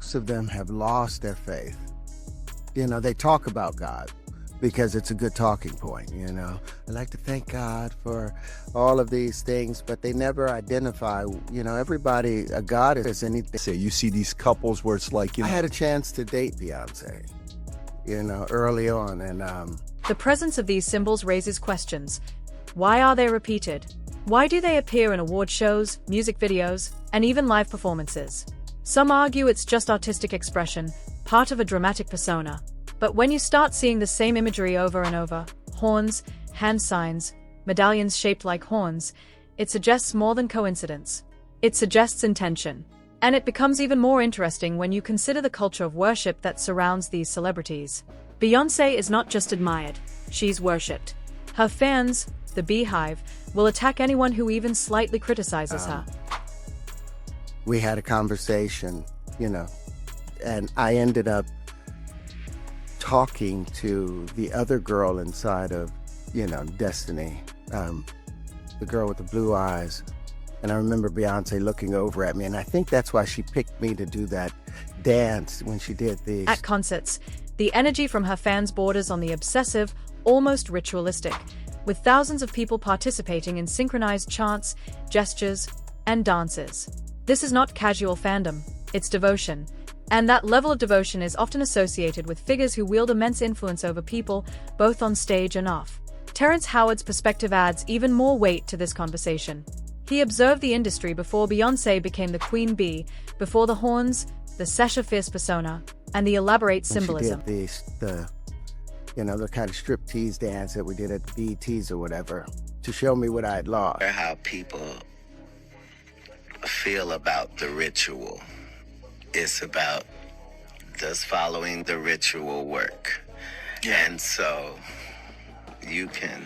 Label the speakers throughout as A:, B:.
A: most of them have lost their faith. You know, they talk about God because it's a good talking point, you know. I like to thank God for all of these things, but they never identify, you know, everybody, a God is anything.
B: Say you see these couples where it's like, you know.
A: I had a chance to date Beyoncé, you know, early on, and
C: the presence of these symbols raises questions. Why are they repeated? Why do they appear in award shows, music videos, and even live performances? Some argue it's just artistic expression, part of a dramatic persona. But when you start seeing the same imagery over and over, horns, hand signs, medallions shaped like horns, it suggests more than coincidence. It suggests intention. And it becomes even more interesting when you consider the culture of worship that surrounds these celebrities. Beyoncé is not just admired, she's worshipped. Her fans, the Beehive, will attack anyone who even slightly criticizes her.
A: We had a conversation, you know, and I ended up talking to the other girl inside of, you know, Destiny, the girl with the blue eyes. And I remember Beyoncé looking over at me, and I think that's why she picked me to do that dance when she did these.
C: At concerts, the energy from her fans borders on the obsessive, almost ritualistic, with thousands of people participating in synchronized chants, gestures, and dances. This is not casual fandom, it's devotion. And that level of devotion is often associated with figures who wield immense influence over people, both on stage and off. Terrence Howard's perspective adds even more weight to this conversation. He observed the industry before Beyoncé became the Queen Bee, before the horns, the resurfaced persona, and the elaborate symbolism.
A: She did you know, the kind of striptease dance that we did at the BETs or whatever, to show me what I had lost.
D: How people feel about the ritual. It's about, does following the ritual work? And so you can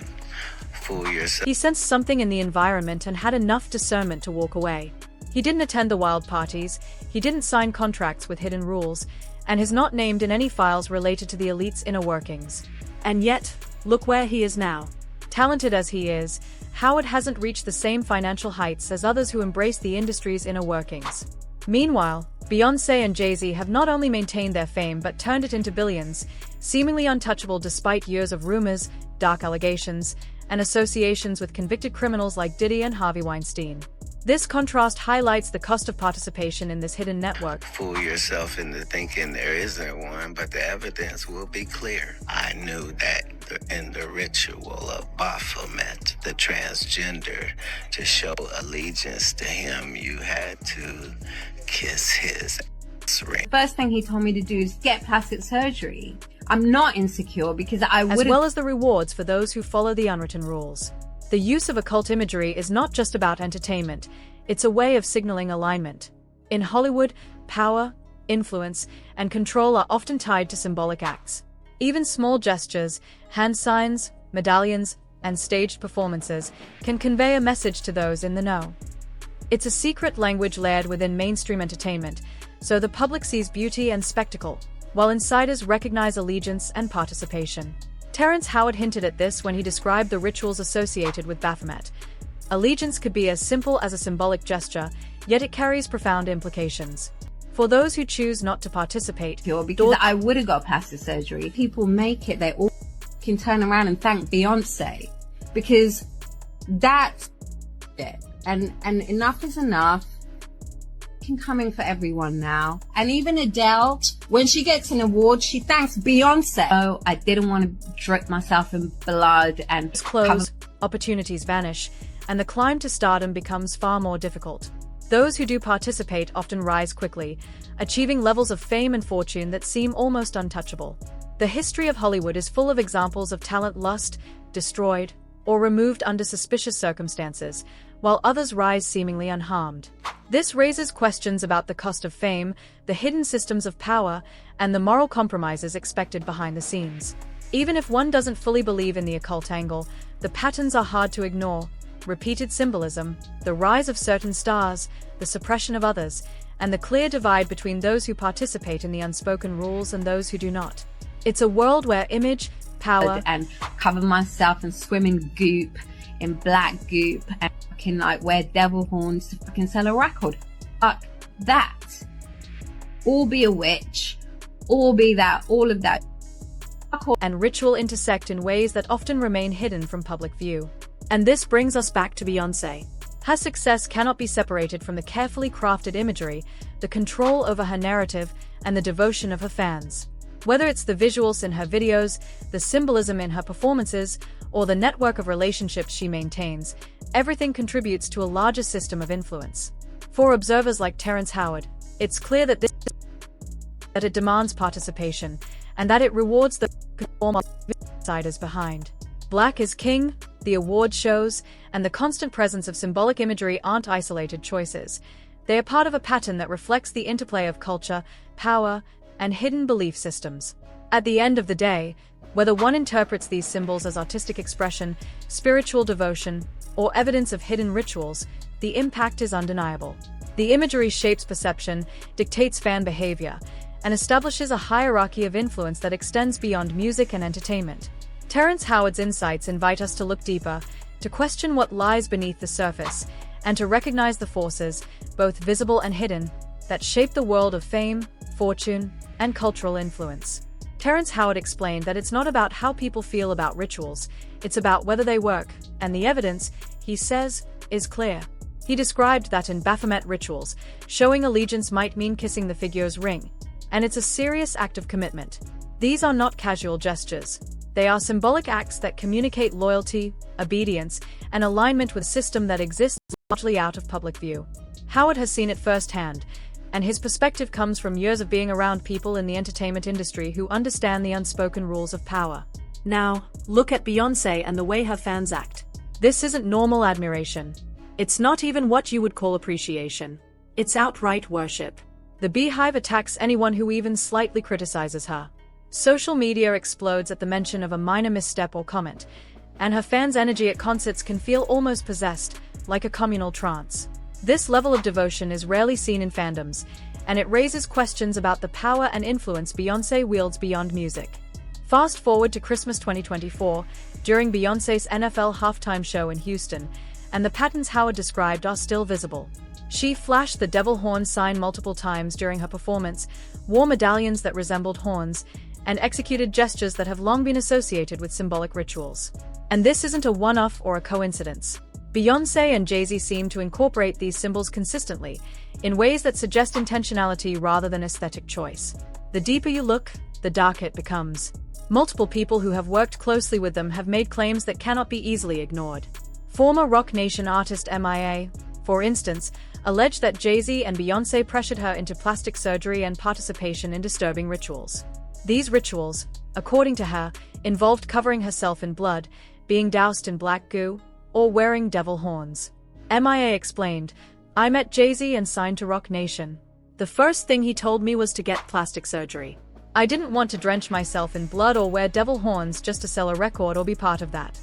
D: fool yourself.
C: He sensed something in the environment and had enough discernment to walk away. He didn't attend the wild parties, he didn't sign contracts with hidden rules, and is not named in any files related to the elite's inner workings. And yet, look where he is now. Talented as he is, Howard hasn't reached the same financial heights as others who embrace the industry's inner workings. Meanwhile, Beyoncé and Jay-Z have not only maintained their fame but turned it into billions, seemingly untouchable despite years of rumors, dark allegations, and associations with convicted criminals like Diddy and Harvey Weinstein. This contrast highlights the cost of participation in this hidden network.
D: Fool yourself into thinking there isn't one, but the evidence will be clear. I knew that in the ritual of Baphomet, the transgender, to show allegiance to him, you had to kiss his ring.
E: First thing he told me to do is get plastic surgery. I'm not insecure because I would.
C: As well as the rewards for those who follow the unwritten rules. The use of occult imagery is not just about entertainment, it's a way of signaling alignment. In Hollywood, power, influence, and control are often tied to symbolic acts. Even small gestures, hand signs, medallions, and staged performances can convey a message to those in the know. It's a secret language layered within mainstream entertainment, so the public sees beauty and spectacle, while insiders recognize allegiance and participation. Terrence Howard hinted at this when he described the rituals associated with Baphomet. Allegiance could be as simple as a symbolic gesture, yet it carries profound implications. For those who choose not to participate,
E: because I would have got plastic surgery. People make it, they all can turn around and thank Beyoncé because that's it. And enough is enough. Coming for everyone now. And even Adele, when she gets an award, she thanks Beyoncé. Oh, I didn't want to drip myself in blood and
C: close, opportunities vanish, and the climb to stardom becomes far more difficult. Those who do participate often rise quickly, achieving levels of fame and fortune that seem almost untouchable. The history of Hollywood is full of examples of talent lost, destroyed, or removed under suspicious circumstances, while others rise seemingly unharmed. This raises questions about the cost of fame, the hidden systems of power, and the moral compromises expected behind the scenes. Even if one doesn't fully believe in the occult angle, the patterns are hard to ignore. Repeated symbolism, the rise of certain stars, the suppression of others, and the clear divide between those who participate in the unspoken rules and those who do not. It's a world where image, power,
E: and cover myself and swim in goop, in black goop, and fucking like wear devil horns to fucking sell a record. Fuck that. or be a witch, or be that, all of that.
C: And ritual intersect in ways that often remain hidden from public view. And this brings us back to Beyoncé. Her success cannot be separated from the carefully crafted imagery, the control over her narrative, and the devotion of her fans. Whether it's the visuals in her videos, the symbolism in her performances, or the network of relationships she maintains, everything contributes to a larger system of influence. For observers like Terrence Howard, it's clear that it demands participation, and that it rewards the outsiders behind. Black is King, the award shows, and the constant presence of symbolic imagery aren't isolated choices. They are part of a pattern that reflects the interplay of culture, power, and hidden belief systems. At the end of the day, whether one interprets these symbols as artistic expression, spiritual devotion, or evidence of hidden rituals, the impact is undeniable. The imagery shapes perception, dictates fan behavior, and establishes a hierarchy of influence that extends beyond music and entertainment. Terrence Howard's insights invite us to look deeper, to question what lies beneath the surface, and to recognize the forces, both visible and hidden, that shape the world of fame, fortune, and cultural influence. Terrence Howard explained that it's not about how people feel about rituals, it's about whether they work, and the evidence, he says, is clear. He described that in Baphomet rituals, showing allegiance might mean kissing the figure's ring, and it's a serious act of commitment. These are not casual gestures. They are symbolic acts that communicate loyalty, obedience, and alignment with a system that exists largely out of public view. Howard has seen it firsthand, and his perspective comes from years of being around people in the entertainment industry who understand the unspoken rules of power. Now, look at Beyoncé and the way her fans act. This isn't normal admiration. It's not even what you would call appreciation. It's outright worship. The Beehive attacks anyone who even slightly criticizes her. Social media explodes at the mention of a minor misstep or comment, and her fans' energy at concerts can feel almost possessed, like a communal trance. This level of devotion is rarely seen in fandoms, and it raises questions about the power and influence Beyoncé wields beyond music. Fast forward to Christmas 2024, during Beyoncé's NFL halftime show in Houston, and the patterns Howard described are still visible. She flashed the devil horn sign multiple times during her performance, wore medallions that resembled horns, and executed gestures that have long been associated with symbolic rituals. And this isn't a one-off or a coincidence. Beyoncé and Jay-Z seem to incorporate these symbols consistently, in ways that suggest intentionality rather than aesthetic choice. The deeper you look, the darker it becomes. Multiple people who have worked closely with them have made claims that cannot be easily ignored. Former Rock Nation artist MIA, for instance, alleged that Jay-Z and Beyoncé pressured her into plastic surgery and participation in disturbing rituals. These rituals, according to her, involved covering herself in blood, being doused in black goo, or wearing devil horns. MIA explained, "I met Jay-Z and signed to Rock Nation. The first thing he told me was to get plastic surgery. I didn't want to drench myself in blood or wear devil horns just to sell a record or be part of that."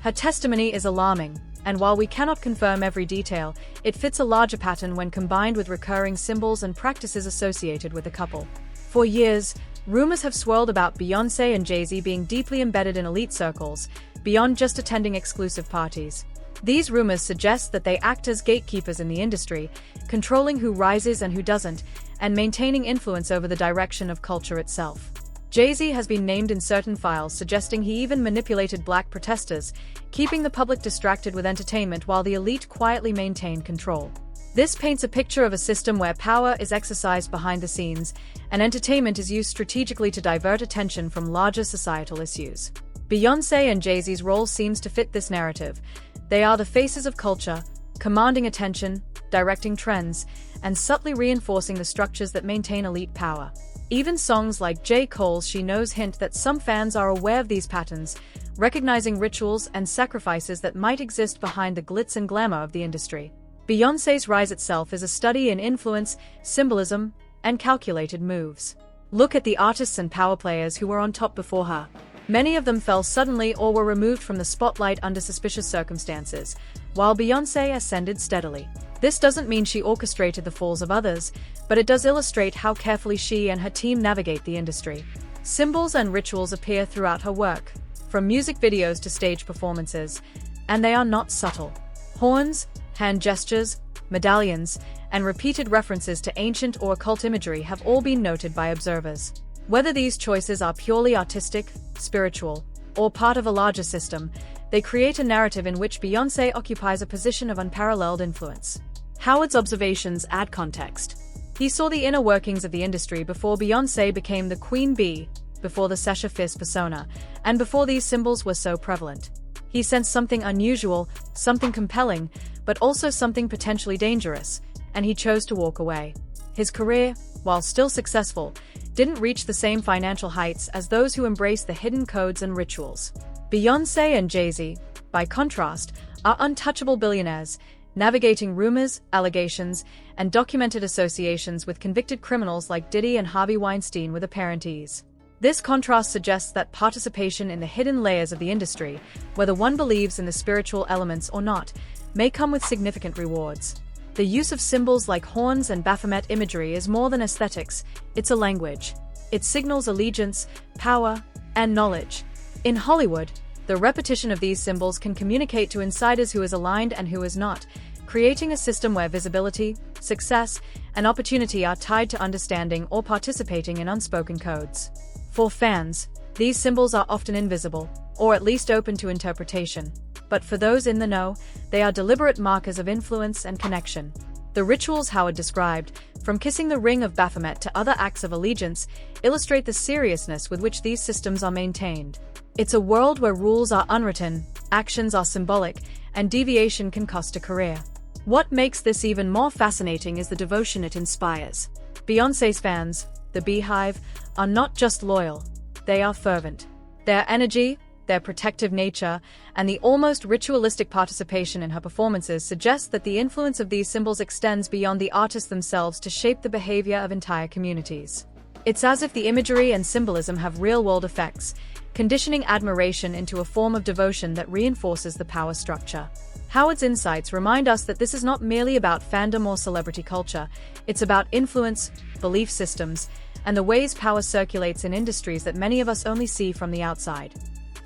C: Her testimony is alarming, and while we cannot confirm every detail, it fits a larger pattern when combined with recurring symbols and practices associated with the couple. For years, rumors have swirled about Beyoncé and Jay-Z being deeply embedded in elite circles, beyond just attending exclusive parties. These rumors suggest that they act as gatekeepers in the industry, controlling who rises and who doesn't, and maintaining influence over the direction of culture itself. Jay-Z has been named in certain files suggesting he even manipulated black protesters, keeping the public distracted with entertainment while the elite quietly maintained control. This paints a picture of a system where power is exercised behind the scenes, and entertainment is used strategically to divert attention from larger societal issues. Beyoncé and Jay-Z's role seems to fit this narrative. They are the faces of culture, commanding attention, directing trends, and subtly reinforcing the structures that maintain elite power. Even songs like J. Cole's She Knows hint that some fans are aware of these patterns, recognizing rituals and sacrifices that might exist behind the glitz and glamour of the industry. Beyoncé's rise itself is a study in influence, symbolism, and calculated moves. Look at the artists and power players who were on top before her. Many of them fell suddenly or were removed from the spotlight under suspicious circumstances, while Beyoncé ascended steadily. This doesn't mean she orchestrated the falls of others, but it does illustrate how carefully she and her team navigate the industry. Symbols and rituals appear throughout her work, from music videos to stage performances, and they are not subtle. Horns, hand gestures, medallions, and repeated references to ancient or occult imagery have all been noted by observers. Whether these choices are purely artistic, spiritual, or part of a larger system, they create a narrative in which Beyoncé occupies a position of unparalleled influence. Howard's observations add context. He saw the inner workings of the industry before Beyoncé became the Queen Bee, before the resurfaced persona, and before these symbols were so prevalent. He sensed something unusual, something compelling, but also something potentially dangerous, and he chose to walk away. His career, while still successful, didn't reach the same financial heights as those who embraced the hidden codes and rituals. Beyoncé and Jay-Z, by contrast, are untouchable billionaires, navigating rumors, allegations, and documented associations with convicted criminals like Diddy and Harvey Weinstein with apparent ease. This contrast suggests that participation in the hidden layers of the industry, whether one believes in the spiritual elements or not, may come with significant rewards. The use of symbols like horns and Baphomet imagery is more than aesthetics, it's a language. It signals allegiance, power, and knowledge. In Hollywood, the repetition of these symbols can communicate to insiders who is aligned and who is not, creating a system where visibility, success, and opportunity are tied to understanding or participating in unspoken codes. For fans, these symbols are often invisible, or at least open to interpretation. But for those in the know, they are deliberate markers of influence and connection. The rituals Howard described, from kissing the ring of Baphomet to other acts of allegiance, illustrate the seriousness with which these systems are maintained. It's a world where rules are unwritten, actions are symbolic, and deviation can cost a career. What makes this even more fascinating is the devotion it inspires. Beyoncé's fans, the Beehive, are not just loyal, they are fervent. Their energy, their protective nature, and the almost ritualistic participation in her performances suggest that the influence of these symbols extends beyond the artists themselves to shape the behavior of entire communities. It's as if the imagery and symbolism have real-world effects, conditioning admiration into a form of devotion that reinforces the power structure. Howard's insights remind us that this is not merely about fandom or celebrity culture, it's about influence, belief systems, and the ways power circulates in industries that many of us only see from the outside.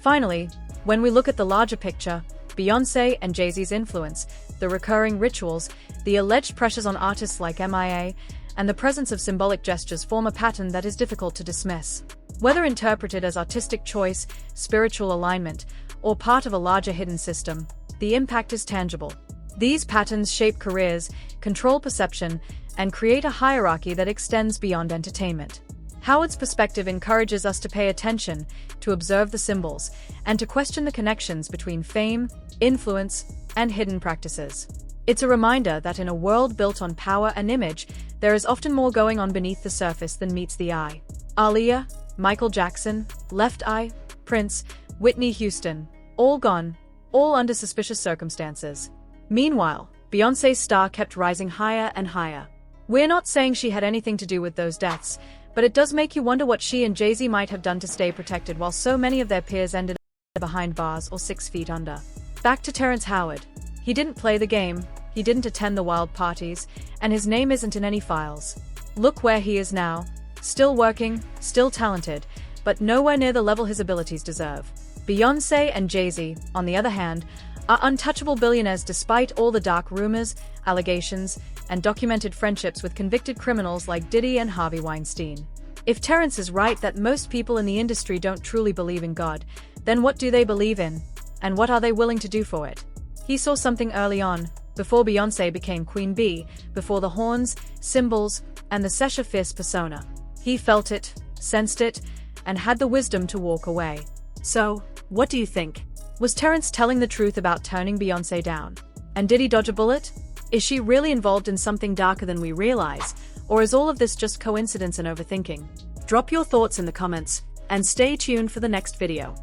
C: Finally, when we look at the larger picture, Beyoncé and Jay-Z's influence, the recurring rituals, the alleged pressures on artists like MIA, and the presence of symbolic gestures form a pattern that is difficult to dismiss. Whether interpreted as artistic choice, spiritual alignment, or part of a larger hidden system, the impact is tangible. These patterns shape careers, control perception, and create a hierarchy that extends beyond entertainment. Howard's perspective encourages us to pay attention, to observe the symbols, and to question the connections between fame, influence, and hidden practices. It's a reminder that in a world built on power and image, there is often more going on beneath the surface than meets the eye. Aaliyah, Michael Jackson, Left Eye, Prince, Whitney Houston, all gone, all under suspicious circumstances. Meanwhile, Beyoncé's star kept rising higher and higher. We're not saying she had anything to do with those deaths, but it does make you wonder what she and Jay-Z might have done to stay protected while so many of their peers ended up behind bars or 6 feet under. Back to Terrence Howard. He didn't play the game, he didn't attend the wild parties, and his name isn't in any files. Look where he is now, still working, still talented, but nowhere near the level his abilities deserve. Beyoncé and Jay-Z, on the other hand, are untouchable billionaires despite all the dark rumors, allegations, and documented friendships with convicted criminals like Diddy and Harvey Weinstein. If Terrence is right that most people in the industry don't truly believe in God, then what do they believe in? And what are they willing to do for it? He saw something early on, before Beyoncé became Queen Bee, before the horns, symbols, and the resurfaced persona. He felt it, sensed it, and had the wisdom to walk away. So, what do you think? Was Terrence telling the truth about turning Beyoncé down? And did he dodge a bullet? Is she really involved in something darker than we realize, or is all of this just coincidence and overthinking? Drop your thoughts in the comments, and stay tuned for the next video.